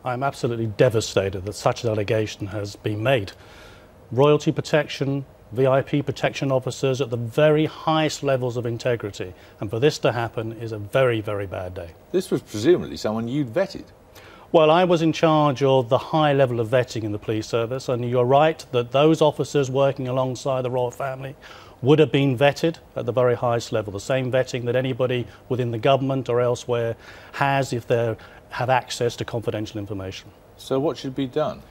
I'm absolutely devastated that such an allegation has been made. Royalty protection, VIP protection officers at the very highest levels of integrity, and for this to happen is a very, very bad day. This was presumably someone you'd vetted. Well, I was in charge of the high level of vetting in the police service, and you're right that those officers working alongside the royal family would have been vetted at the very highest level, the same vetting that anybody within the government or elsewhere has if they have access to confidential information. So what should be done?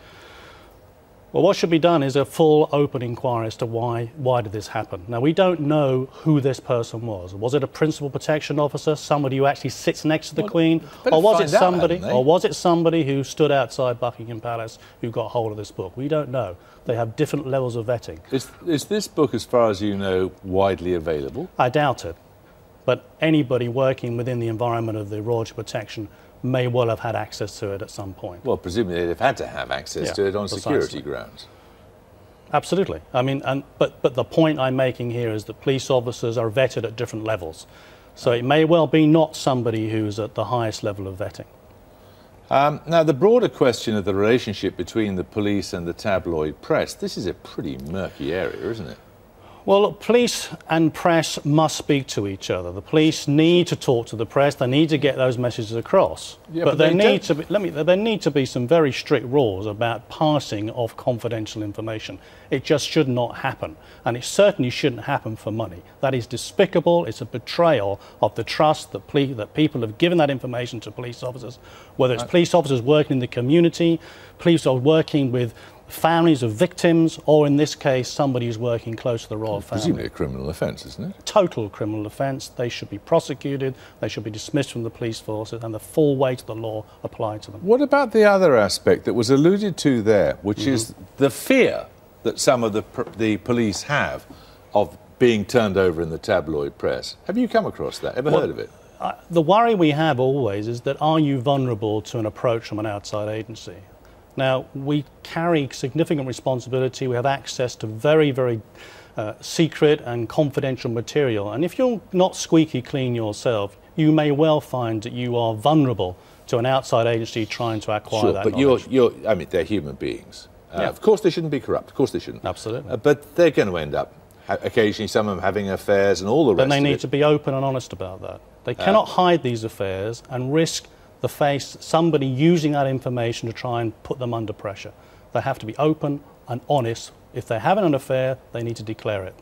Well, what should be done is a full open inquiry as to why did this happen. Now, we don't know who this person was. Was it a principal protection officer, somebody who actually sits next to the Queen, or was it somebody who stood outside Buckingham Palace who got hold of this book? We don't know. They have different levels of vetting. Is this book, as far as you know, widely available? I doubt it. But anybody working within the environment of the royalty protection may well have had access to it at some point. Well, presumably they'd have had to have access to it on security grounds. Absolutely. I mean, but the point I'm making here is that police officers are vetted at different levels. So it may well be not somebody who's at the highest level of vetting. Now, the broader question of the relationship between the police and the tabloid press, this is a pretty murky area, isn't it? Well, look, police and press must speak to each other. The police need to talk to the press. They need to get those messages across. Yeah, but there need to be some very strict rules about passing of confidential information. It just should not happen. And it certainly shouldn't happen for money. That is despicable. It's a betrayal of the trust that people have given that information to police officers, whether it's police officers working in the community, police are working with families of victims, or in this case, somebody who's working close to the royal family. Presumably a criminal offence, isn't it? Total criminal offence. They should be prosecuted, they should be dismissed from the police forces, and the full weight of the law applied to them. What about the other aspect that was alluded to there, which is the fear that some of the police have of being turned over in the tabloid press? Have you come across that? Ever heard of it? The worry we have always is that, are you vulnerable to an approach from an outside agency? Now, we carry significant responsibility. We have access to very, very secret and confidential material. And if you're not squeaky clean yourself, you may well find that you are vulnerable to an outside agency trying to acquire that knowledge. But I mean, they're human beings. Of course they shouldn't be corrupt. Of course they shouldn't. Absolutely. But they're going to end up, occasionally, some of them having affairs and all the rest of it. Then they need to be open and honest about that. They cannot hide these affairs and risk the face somebody using that information to try and put them under pressure. They have to be open and honest. If they're having an affair, they need to declare it.